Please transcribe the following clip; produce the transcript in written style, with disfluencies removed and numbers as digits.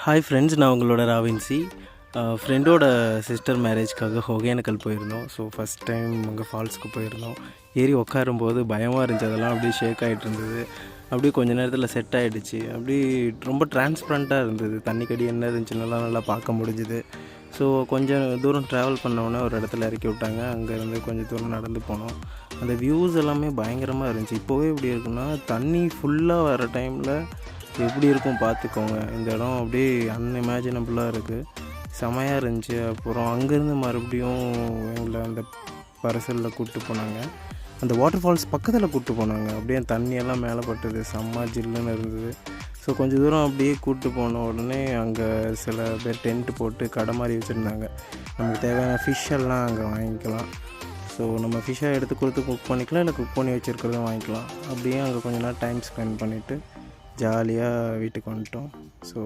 Hi friends, நான் உங்களோட ராவின்சி. ஃப்ரெண்டோட சிஸ்டர் மேரேஜ்க்காக ஒகேனக்கல் போயிருந்தோம். ஸோ ஃபஸ்ட் டைம் அங்கே ஃபால்ஸுக்கு போயிருந்தோம். ஏறி உட்காரும்போது பயமாக இருந்துச்சு. அதெல்லாம் அப்படியே ஷேக் ஆகிட்டு இருந்தது. அப்படியே கொஞ்ச நேரத்தில் செட் ஆகிடுச்சு. அப்படி ரொம்ப டிரான்ஸ்பரண்ட்டாக இருந்தது. தண்ணிக்கடி என்ன இருந்துச்சுன்னெல்லாம் நல்லா பார்க்க முடிஞ்சுது. ஸோ கொஞ்சம் தூரம் ட்ராவல் பண்ணோன்னே ஒரு இடத்துல இறக்கி விட்டாங்க. அங்கேருந்து கொஞ்சம் தூரம் நடந்து போனோம். அந்த வியூஸ் எல்லாமே பயங்கரமாக இருந்துச்சு. இப்போவே எப்படி இருக்குன்னா, தண்ணி ஃபுல்லாக வர டைமில் எப்படி இருக்கும் பார்த்துக்கோங்க. இந்த இடம் அப்படியே அன்இமேஜினபுளாக இருக்குது. செமையாக இருந்துச்சு. அப்புறம் அங்கேருந்து மறுபடியும் எங்களை அந்த பரிசலில் கூப்பிட்டு போனாங்க. அந்த வாட்டர் ஃபால்ஸ் பக்கத்தில் கூப்பிட்டு போனாங்க. அப்படியே தண்ணியெல்லாம் மேலே பட்டது. செம்ம ஜில்லுன்னு இருந்தது. ஸோ கொஞ்சம் தூரம் அப்படியே கூப்பிட்டு போன உடனே அங்கே சில பேர் டென்ட்டு போட்டு கடை மாதிரி வச்சுருந்தாங்க. நமக்கு தேவையான ஃபிஷ் எல்லாம் அங்கே வாங்கிக்கலாம். ஸோ நம்ம ஃபிஷ்ஷை எடுத்து கொடுத்து குக் பண்ணிக்கலாம், இல்லை குக் பண்ணி வச்சுருக்கிறதும் வாங்கிக்கலாம். அப்படியே அங்கே கொஞ்ச நேரம் டைம் ஸ்பெண்ட் பண்ணிவிட்டு ஜாலியாக வீட்டுக்கு வந்துட்டோம். ஸோ